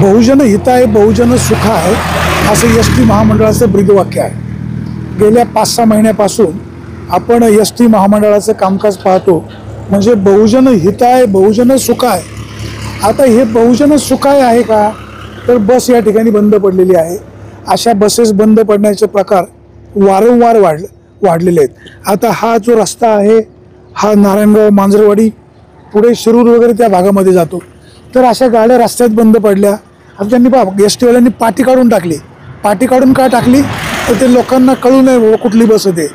बहुजन हिताय बहुजन सुखाय असं एस टी महामंडळाचं ब्रीदवाक्य आहे. गेल्या 5-6 महिन्यापासून आपण एस टी महामंडळाचं कामकाज पाहतो. म्हणजे बहुजन हिताय बहुजन सुखाय. आता हे बहुजन सुखाय आहे का? तर बस या ठिकाणी बंद पडलेली आहे. अशा बसेस बंद पडण्याचे प्रकार वारंवार वाढलेले आहेत. आता हा जो रस्ता आहे हा नारायणगाव मांजरवाडी पुढे शिरूर वगैरे त्या भागामध्ये जातो. तर अशा गाड्या रस्त्यात बंद पडल्या. आता त्यांनी एस टीवाल्यांनी पाटी काढून टाकली. पाटी काढून का टाकली? तर ते लोकांना कळू नये कुठली बस होते.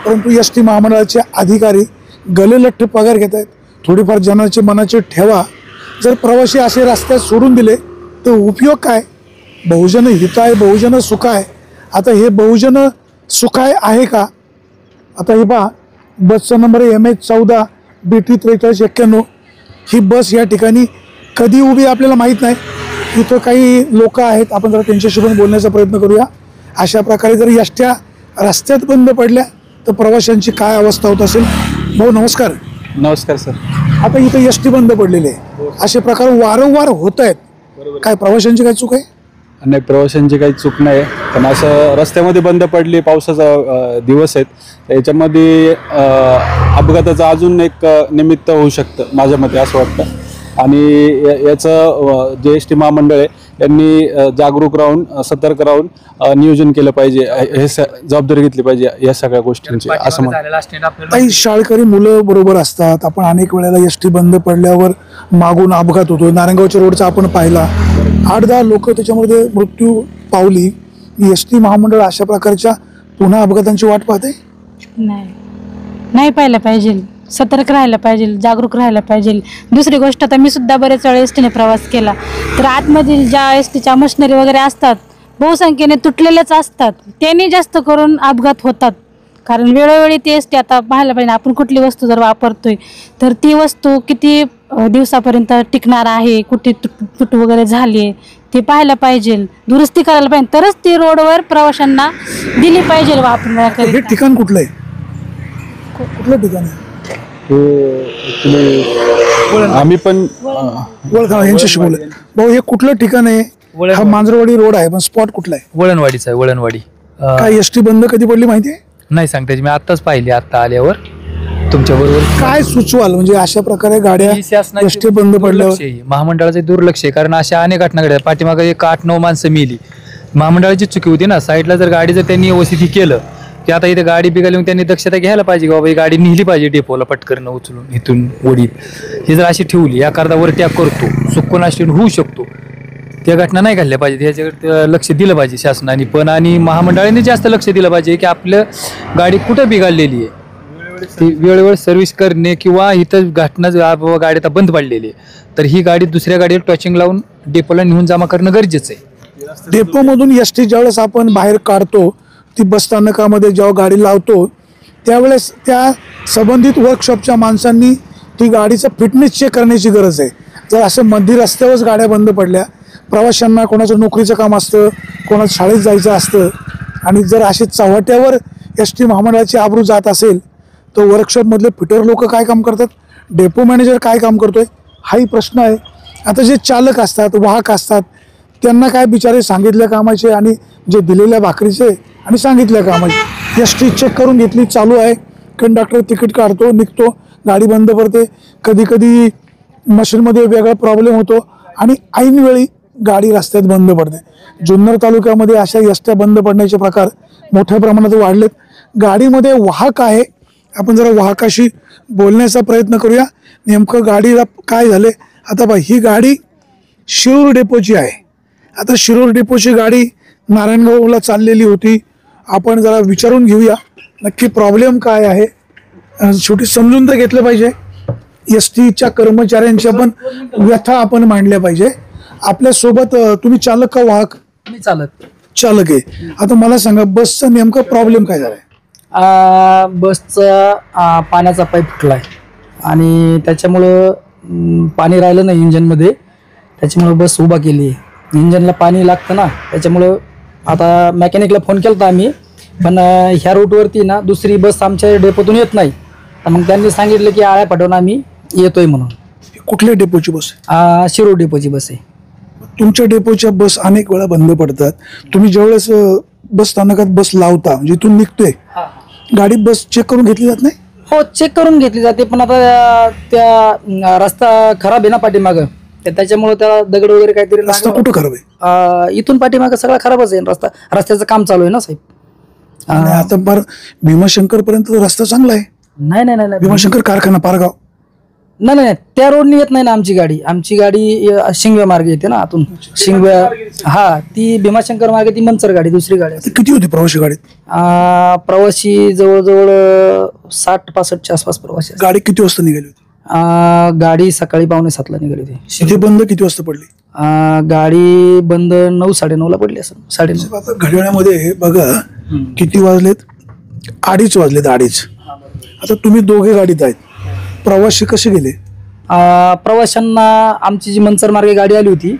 परंतु एस टी महामंडळाचे अधिकारी गलेलठ्ठ पगार घेत आहेत. थोडीफार जनाची मनाची ठेवा. जर प्रवासी असे रस्त्यात सोडून दिले तर उपयोग काय? बहुजन हिताय बहुजन सुखाय. आता हे बहुजन सुखाय आहे का? आता हे पहा, बसचा नंबर MH14 BT 4391. ही बस या ठिकाणी कधी उभी आपल्याला माहीत नाही. इथं काही लोक आहेत, आपण जरा त्यांच्याशी पण बोलण्याचा प्रयत्न करूया. अशा प्रकारे जर एसट्या रस्त्यात बंद पडल्या तर प्रवाशांची काय अवस्था होत असेल. भाऊ नमस्कार. नमस्कार सर. आता इथं एस टी बंद पडलेले आहे. असे प्रकार वारंवार होत आहेत. काय प्रवाशांची काय चूक आहे? नाही, प्रवाशांची काही चूक नाही. पण असं रस्त्यामध्ये बंद पडली, पावसाचा दिवस आहेत, याच्यामध्ये अपघाताचं अजून एक निमित्त होऊ शकतं माझ्या मते असं वाटतं. आणि याचं जे एस टी महामंडळ आहे यांनी जागरूक राहून सतर्क राहून नियोजन केलं पाहिजे. हे जबाबदारी घेतली पाहिजे या सगळ्या गोष्टींची असं म्हणतात. काही शाळकरी मुलं बरोबर असतात. आपण अनेक वेळेला एस टी बंद पडल्यावर मागून अपघात होतो. नारायणगावच्या रोडचा आपण पाहिला, 8-10 लोक त्याच्यामध्ये मृत्यू पावली. एस टी महामंडळ अशा प्रकारच्या पुन्हा अपघातांची वाट पाहते? नाही पाहायला पाहिजे. सतर्क राहायला पाहिजे, जागरूक राहायला पाहिजे. दुसरी गोष्ट, आता मी सुद्धा बरेच वेळा एस टीने प्रवास केला तर आतमधील ज्या एस टीच्या मशिनरी वगैरे असतात बहुसंख्येने तुटलेल्याच असतात. त्यांनी जास्त करून अपघात होतात. कारण वेळोवेळी ती एस टी आता पाहायला पाहिजे. आपण कुठली वस्तू जर वापरतोय तर ती वस्तू किती दिवसापर्यंत टिकणार आहे, कुठे तुट वगैरे झाली आहे ते पाहायला पाहिजे, दुरुस्ती करायला पाहिजे, तरच ती रोडवर प्रवाशांना दिली पाहिजे वापरण्याकरिता. हे ठिकाण कुठलं आहे? कुठलं ठिकाण आहे? आम्ही पण वळखा यांच्याशी बोल. भाऊ हे कुठलं ठिकाण आहे? हा मांजरवाडी रोड आहे, पण स्पॉट कुठला आहे? वळणवाडीचा आहे. वळणवाडी. काय एस टी बंद कधी पडली माहिती आहे? नाही सांगता, मी आत्ताच पाहिली, आत्ता आल्यावर तुमच्या बरोबर. काय सुचवाल म्हणजे अशा प्रकारे गाड्या एस टी बंद पडल्यावर? महामंडळाचे दुर्लक्ष आहे. कारण अशा अनेक घटना घडल्या. पाठीमागे एक 8-9 माणसं मेली. महामंडळाची चुकी होती ना. साईडला जर गाडी जर त्यांनी व्यवस्थित केलं की आता इथे गाडी बिघाली, मग त्यांनी दक्षता घ्यायला पाहिजे की बाबा ही गाडी नेली पाहिजे डेपोला पटकन उचलून इथून वडीत. ही जर अशी ठेवली याकरता वर त्याग करतो, चुकून ऍक्सिडेंट होऊ शकतो. त्या घटना नाही घडल्या पाहिजे. याच्याकडे लक्ष दिलं पाहिजे शासनाने पण, आणि महामंडळाने जास्त लक्ष दिलं पाहिजे की आपलं गाडी कुठं बिघडलेली आहे ती वेळेवर सर्व्हिस करणे, किंवा इथं घटना गाडी आता बंद पडलेली आहे तर ही गाडी दुसऱ्या गाडीवर टॉचिंग लावून डेपोला नेऊन जमा करणं गरजेचं आहे. डेपोमधून एस टी ज्यावेळेस आपण बाहेर काढतो, ती बस स्थानकामध्ये जेव्हा गाडी लावतो त्यावेळेस त्या संबंधित वर्कशॉपच्या माणसांनी ती गाडीचं फिटनेस चेक करण्याची गरज आहे. जर असं मध्य रस्त्यावरच गाड्या बंद पडल्या, प्रवाशांना कोणाचं नोकरीचं काम असतं, कोणाचं शाळेत जायचं असतं, आणि जर अशी चव्हाट्यावर एस टी महामंडळाची आबरू जात असेल तर वर्कशॉपमधले फिटर लोक काय काम करतात, डेपो मॅनेजर काय काम करतोय, हाही प्रश्न आहे. आता जे चालक असतात, वाहक असतात, त्यांना काय बिचारे सांगितल्या कामाचे आणि जे दिलेल्या भाकरीचे आणि सांगितल्या कामाचे. एस टी चेक करून घेतली, चालू आहे, कंडक्टर तिकीट काढतो, निघतो, गाडी बंद पडते. कधी कधी मशीनमध्ये वेगळा प्रॉब्लेम होतो आणि ऐनवेळी गाडी रस्त्यात बंद पडते. जुन्नर तालुक्यामध्ये अशा एसट्या बंद पडण्याचे प्रकार मोठ्या प्रमाणात वाढलेत. गाडीमध्ये वाहक आहे, आपण जरा वाहकाशी बोलण्याचा प्रयत्न करूया. नेमकं गाडीला काय झाले? आता बघ, ही गाडी शिरूर डेपोची आहे. आता शिरूर डेपोची गाडी नारायणगावला चाललेली होती. आपण जरा विचारून घेऊया नक्की प्रॉब्लेम काय आहे. शेवटी समजून तर घेतलं पाहिजे. एस टीच्या कर्मचाऱ्यांच्या पण व्यथा आपण मांडल्या पाहिजे. आपल्यासोबत तुम्ही चालक का वाहक? मी चालक आहे. आता मला सांगा, बसचा नेमका प्रॉब्लेम काय झालाय? बसचा पाण्याचा पाईप फुटलाय आणि त्याच्यामुळं पाणी राहिलं नाही इंजनमध्ये. त्याच्यामुळं बस उभा केली आहे. इंजनला पाणी लागतं ना, त्याच्यामुळं आता मेकॅनिकला फोन केला होता आम्ही, पण ह्या रूटवरती ना दुसरी बस आमच्या डेपोतून येत नाही. मग त्यांनी सांगितलं की आळ्या पाठवून आम्ही येतोय म्हणून. कुठल्या डेपोची बस? शिरूर डेपोची बस आहे. तुमच्या डेपोच्या बस अनेक वेळा बंद पडतात. तुम्ही ज्यावेळेस बस स्थानकात बस लावता म्हणजे इथून निघतोय गाडी बस चेक करून घेतली जात नाही? हो, चेक करून घेतली जाते, पण आता त्या रस्ता खराब आहे ना पाठीमागं, त्याच्यामुळे त्याला दगड वगैरे काहीतरी रस्ता कुठं खराब आहे? इथून पाठीमागं सगळा खराबच आहे रस्त्याचं काम चालू आहे ना साहेब. आणि आता फार भीमाशंकर पर्यंत रस्ता चांगला आहे. नाही नाही नाही नाही भीमाशंकर कारखाना पारगाव नाही नाही, त्या रोडनी येत नाही ना आमची गाडी शिंगव्या मार्गे येते ना आतून शिंगव्या. हा, ती भीमाशंकर मार्गे ती मंचर गाडी, दुसरी गाडी. आता किती होती प्रवासी गाडीत? प्रवासी जवळजवळ 60-65च्या आसपास प्रवासी. गाडी किती वाजता निघाली होती? गाडी सकाळी 6:45ला निघाली होती. इथे बंद किती वाजता पडली? गाडी बंद 9-9:30ला पडली असेल, 9:30. आता घड्याळामध्ये बघा किती वाजलेत, 2:30 वाजलेत, 2:30. आता तुम्ही दोघे गाडीत आहेत, प्रवासी कसे गेले? प्रवाशांना आमची जी मंचर मार्गे गाडी आली होती,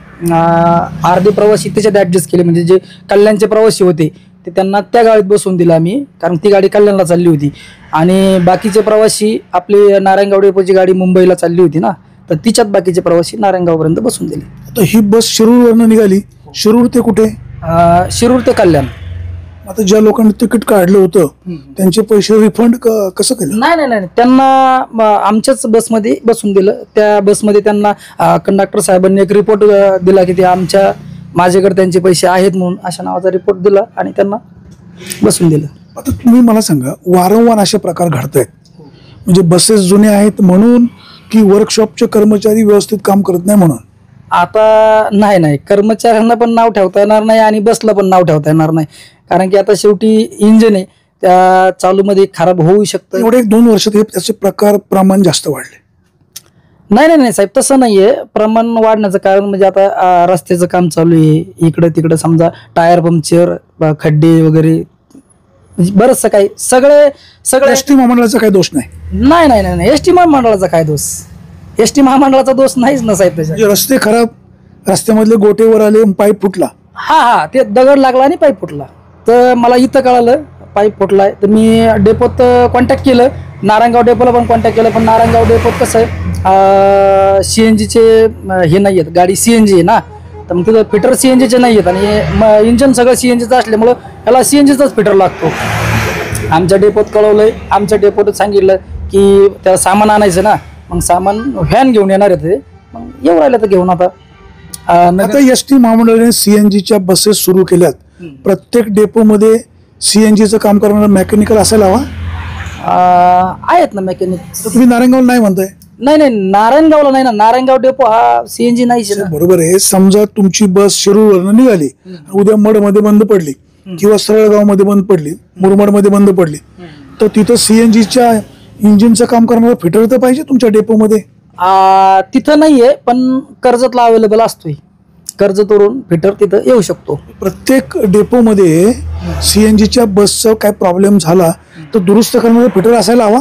अर्धे प्रवासी त्याच्यात ऍडजस्ट केले, म्हणजे जे कल्याणचे प्रवासी होते ते त्यांना त्या गाडीत बसवून दिलं आम्ही, कारण ती गाडी कल्याणला चालली होती. आणि बाकीचे प्रवासी आपली नारायणगाव डेपोची गाडी मुंबईला चालली होती ना, तर तिच्यात बाकीचे प्रवासी नारायणगावपर्यंत बसून दिले. आता ही बस शिरूरवरनं निघाली, शिरूर ते कुठे? शिरूर ते कल्याण. आता ज्या लोकांनी तिकीट काढलं होतं त्यांचे पैसे रिफंड कसं केलं? नाही नाही नाही, त्यांना आमच्याच बसमध्ये बसून दिलं. त्या बसमध्ये त्यांना कंडक्टर साहेबांनी एक रिपोर्ट दिला की ते माझ्याकडे त्यांचे पैसे आहेत म्हणून, अशा नावाचा रिपोर्ट दिला आणि त्यांना बसून दिलं. आता तुम्ही मला सांगा, वारंवार असे प्रकार घडत आहेत, म्हणजे बसेस जुने आहेत म्हणून की वर्कशॉपचे कर्मचारी व्यवस्थित काम करत नाही म्हणून? आता नाही, कर्मचाऱ्यांना पण नाव ठेवता येणार नाही आणि बसला पण नाव ठेवता येणार नाही, कारण की आता शेवटी इंजिन आहे, त्या चालूमध्ये खराब होऊ शकतं. एवढे 1-2 वर्षात हे त्याचे प्रमाण जास्त वाढले? नाही साहेब, तसं नाहीये. प्रमाण वाढण्याचं कारण म्हणजे आता रस्त्याचं काम चालू आहे, इकडं तिकडं समजा टायर पंक्चर, खड्डे वगैरे, बरंचसं काही सगळे एसटी महामंडळाचा काही दोष नाही? नाही, एसटी महामंडळाचा काय दोष? एसटी महामंडळाचा दोष नाहीच ना साहेब त्याच्यात. म्हणजे रस्ते खराब, रस्त्यामधले गोटेवर आले, पाईप फुटला. हा, ते दगड लागला आणि पाईप फुटला. तर मला इथं कळालं पाईप फुटलाय, तर मी डेपोत कॉन्टॅक्ट केलं, नारायणगाव डेपोला पण कॉन्टॅक्ट केलं, पण नारायणगाव डेपोत कसं आहे, CNGचे हे नाही आहेत, गाडी CNG आहे ना, तर मग तिथं फिटर CNGचे नाही आहेत आणि इंजन सगळं CNGचं असल्यामुळं त्याला CNGचाच फिटर लागतो. आमच्या डेपोत कळवलंय, आमच्या डेपोत सांगितलं की त्याला सामान आणायचं ना, मग सामान व्हॅन घेऊन येणार आहे ते, मग येऊ राहिलं तर घेऊन. आता एसटी महामंडळाने CNGच्या बसेस सुरू केल्यात, प्रत्येक डेपोमध्ये CNGचं काम करणारा मेकॅनिकल असायला हवा? आहेत ना मेकॅनिक. तुम्ही नारायणगाव नाही म्हणताय? नाही, नारायणगावला नाही ना, नारायणगाव डेपो हा CNG नाहीच ना. बरोबर आहे. समजा तुमची बस शिरूरवरनं निघाली, उद्या मडमध्ये बंद पडली किंवा सरळगाव मध्ये बंद पडली, मुरमड मध्ये बंद पडली, तर तिथं CNGच्या इंजिनचं काम करणारा फिटर तर पाहिजे तुमच्या डेपोमध्ये? तिथं नाहीये, पण कर्जतला अवेलेबल असतोय. कर्जतवरून फिटर तिथं येऊ शकतो. प्रत्येक डेपोमध्ये CNGच्या बसचा काय प्रॉब्लेम झाला तर दुरुस्त करणारा फिटर असायला हवा?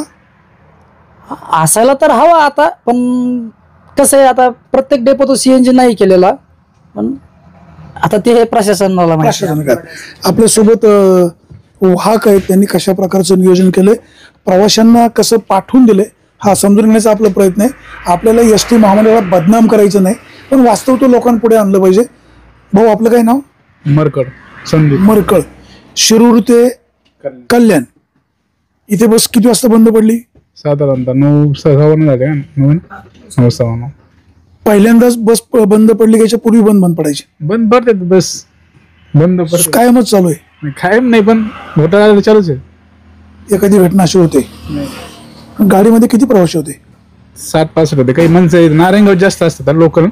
असायला तर हवा आता, पण कसं आहे, आता प्रत्येक डेपो तो CNG नाही केलेला, पण आता ते प्रशासनाला माहिती. आपल्यासोबत वाहक आहेत, त्यांनी कशा प्रकारचं नियोजन केलंय, प्रवाशांना कसं पाठवून दिलंय हा समजून घेण्याचा आपला प्रयत्न आहे. आपल्याला एसटी महामंडळाला बदनाम करायचं नाही, पण वास्तव तो लोकांपुढे आणलं पाहिजे. भाऊ, आपलं काय नाव? मरकड संदीप. मरकळ, शिरूर ते कल्याण. इथे बस किती वाजता बंद पडली? साधारणतः 9:15 झाले. 9:15. पहिल्यांदाच बस बंद पडली की याच्या पूर्वी बंद पडायची? बंद पडते बस, बंद पडते, कायमच चालू आहे? कायम नाही, पण घोटाळा चालूच आहे. एखादी घटना अशी होते? गाडीमध्ये किती प्रवासी होते? 60-65 होते. काही मनसर नारायणगाव जास्त असतात, लोकल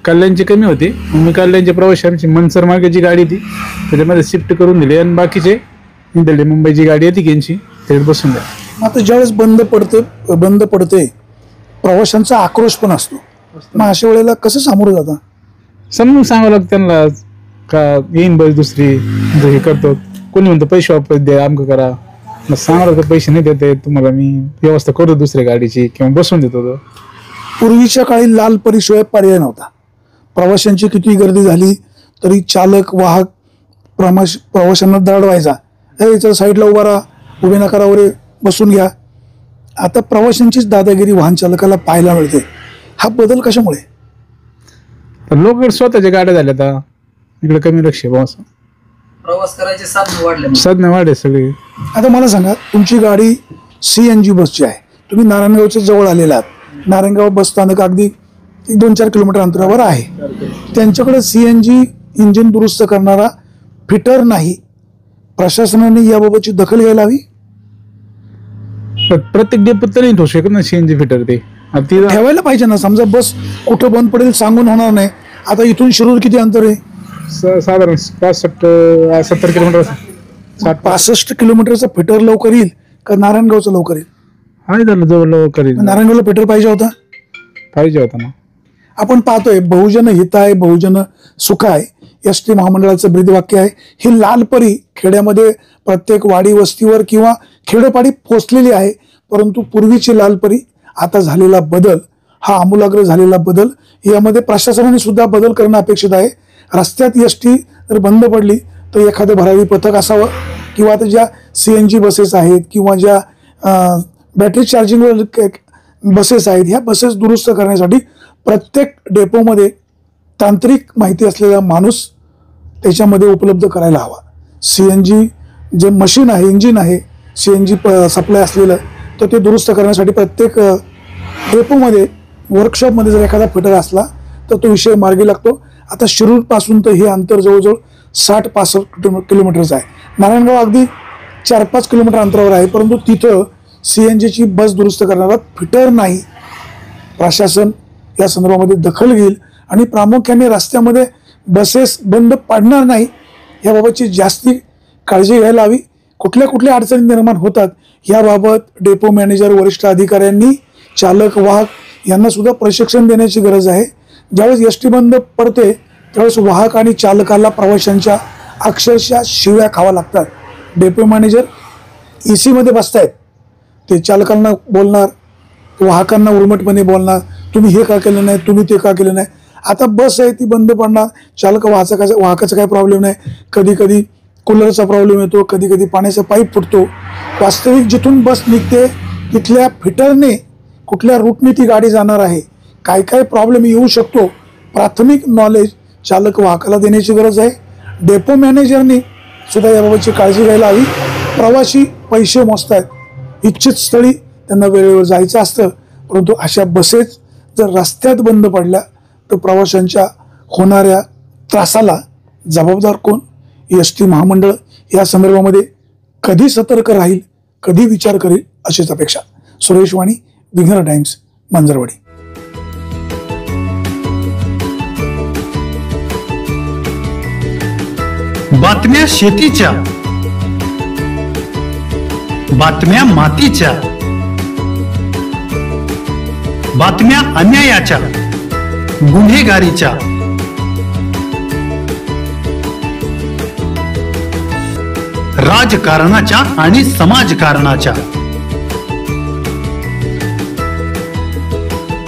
कल्याणची कमी होती. मी कल्याणचे प्रवाशांची मनसर मार्गाची गाडी ती त्याच्यामध्ये शिफ्ट करून दिली आणि बाकीचे दिल्ली मुंबईची गाडी आहे ती यांची त्याच्यात बसून द्या. आता ज्यावेळेस बंद पडते प्रवाशांचा आक्रोश पण असतो, मग अशा वेळेला कसं सामोरं जाता? समजून सांगावं लागतं त्यांना का येईन बस दुसरी, हे करतो. कोणी म्हणतो पैसे वापस द्या, आमकं करा, मग सांगावं लागतं पैसे नाही देते तुम्हाला, मी व्यवस्था करतो दुसऱ्या गाडीची किंवा बसून देतो. पूर्वीच्या काळी लाल परीशिवाय पर्याय नव्हता. प्रवाशांची किती गर्दी झाली तरी चालक वाहक प्रवाशांना दरडवायचा, हे साईडला उभा राहा, उभे नका वगैरे, बसून घ्या. आता प्रवाशांचीच दादागिरी वाहन चालकाला पाहायला मिळते. हा बदल कशामुळे? पण लोक स्वतःच्या गाड्या झाल्या आता इकडे कमी लक्ष आहे असं प्रवास करायचे साधन वाढले. साधनं वाढे सगळे. आता मला सांगा, तुमची गाडी CNG बसची आहे, तुम्ही नारायणगावच्या जवळ आलेला आहात. नारायणगाव बस स्थानक अगदी 1-2-4 किलोमीटर अंतरावर आहे. त्यांच्याकडे CNG इंजिन दुरुस्त करणारा फिटर नाही. प्रशासनाने याबाबतची दखल घ्यायला हवी. प्रत्येक डेपोत तरी ठेवू शकत ना CNG फिटर ते. आता ती ठेवायला पाहिजे ना. समजा बस कुठं बंद पडेल सांगून होणार नाही. आता इथून शिरूर किती अंतर आहे? साधारण 65-70 किलोमीटर 65 किलोमीटरचा फिटर लवकर येईल का नारायणगावचं लवकर येईल? आहे झालं जवळ करेल नारायणगावला फिटर पाहिजे होता. पाहिजे होता ना. आपण पाहतोय बहुजन हिताय बहुजन सुखाय ST महामंडळाचं ब्रीदवाक्य आहे. ही लालपरी खेड्यामध्ये प्रत्येक वाडी वस्तीवर किंवा खेडोपाडी पोचलेली आहे. परंतु पूर्वीची लालपरी, आता झालेला बदल, हा आमूलाग्र झालेला बदल, यामध्ये प्रशासनाने सुद्धा बदल करणं अपेक्षित आहे. रस्त्यात ST जर बंद पडली तर एखादं भरारी पथक असावं किंवा आता ज्या CNG बसेस आहेत किंवा ज्या बॅटरी चार्जिंगवर बसेस आहेत, ह्या बसेस दुरुस्त करण्यासाठी प्रत्येक डेपोमध्ये तांत्रिक माहिती असलेला माणूस त्याच्यामध्ये उपलब्ध करायला हवा. CNG जे मशीन आहे, इंजिन आहे CNG सप्लाय असलेलं, तर ते दुरुस्त करण्यासाठी प्रत्येक डेपोमध्ये वर्कशॉपमध्ये जर एखादा फिटर असला तर तो विषय मार्गी लागतो. आता शिरूरपासून तर हे अंतर जवळजवळ 60-65 किलोमीटरचं आहे. नारायणगाव अगदी 4-5 किलोमीटर अंतरावर आहे, परंतु तिथं CNGची बस दुरुस्त करणारा फिटर नाही. प्रशासन या संदर्भामध्ये दखल घेईल आणि प्रामुख्याने रस्त्यामध्ये बसेस बंद पाडणार नाही याबाबतची जास्ती काळजी घ्यायला हवी. कुठल्या कुठल्या अडचणी निर्माण होतात याबाबत डेपो मॅनेजर, वरिष्ठ अधिकाऱ्यांनी, चालक, वाहक यांना सुद्धा प्रशिक्षण देण्याची गरज आहे. ज्यावेळेस ST बंद पडते त्यावेळेस वाहक आणि चालकाला प्रवाशांच्या अक्षरशः शिव्या खावा लागतात. डेपो मॅनेजर EC मध्ये बसतायत, ते चालकांना बोलणार, वाहकांना उर्मटपणे बोलणार, तुम्ही हे का केलं नाही, तुम्ही ते का केलं नाही. आता बस आहे ती बंद पडणार, चालक वाहकाचा काय प्रॉब्लेम नाही, कधी कधी कूलरचा प्रॉब्लेम येतो, कधी कधी पाण्याचा पाईप फुटतो. वास्तविक जिथून बस निघते तिथल्या फिटरने कुठल्या रूटने ती गाडी जाणार आहे, काय काय प्रॉब्लेम येऊ शकतो, प्राथमिक नॉलेज चालक वाहकाला देण्याची गरज आहे. डेपो मॅनेजरनी सुद्धा याबाबतची काळजी घ्यायला हवी. प्रवासी पैसे मोजतायत, इच्छित स्थळी त्यांना वेळेवर जायचं असतं, परंतु अशा बसेस जर रस्त्यात बंद पडल्या तर प्रवाशांच्या होणाऱ्या त्रासाला जबाबदार कोण? ST महामंडळ या संदर्भामध्ये कधी सतर्क राहील, कधी विचार करेल अशीच अपेक्षा. सुरेश वाणी, विघ्नर टाइम्स, मांजरवाडी. बातम्या शेतीच्या, बातम्या मातीच्या, बातम्या अन्यायाच्या, गुन्हेगारीच्या, राजकारणाच्या आणि समाजकारणाच्या,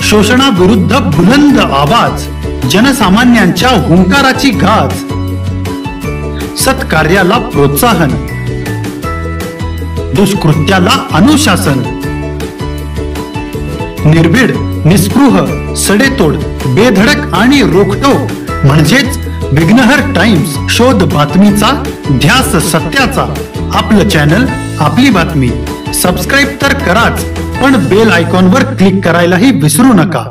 शोषणाविरुद्ध बुलंद आवाज, जनसामान्यांच्या हुंकाराची गाज, सत्कार्याला प्रोत्साहन, दुष्कृत्याला अनुशासन, निर्भीड, निस्पृह, सडेतोड, बेधडक आणि रोखटोक म्हणजेच विघ्नहर टाइम्स. शोध बातमीचा, ध्यास सत्याचा. आपलं चॅनल, आपली बातमी. सबस्क्राईब तर कराच, पण बेल आयकॉनवर क्लिक करायलाही विसरू नका.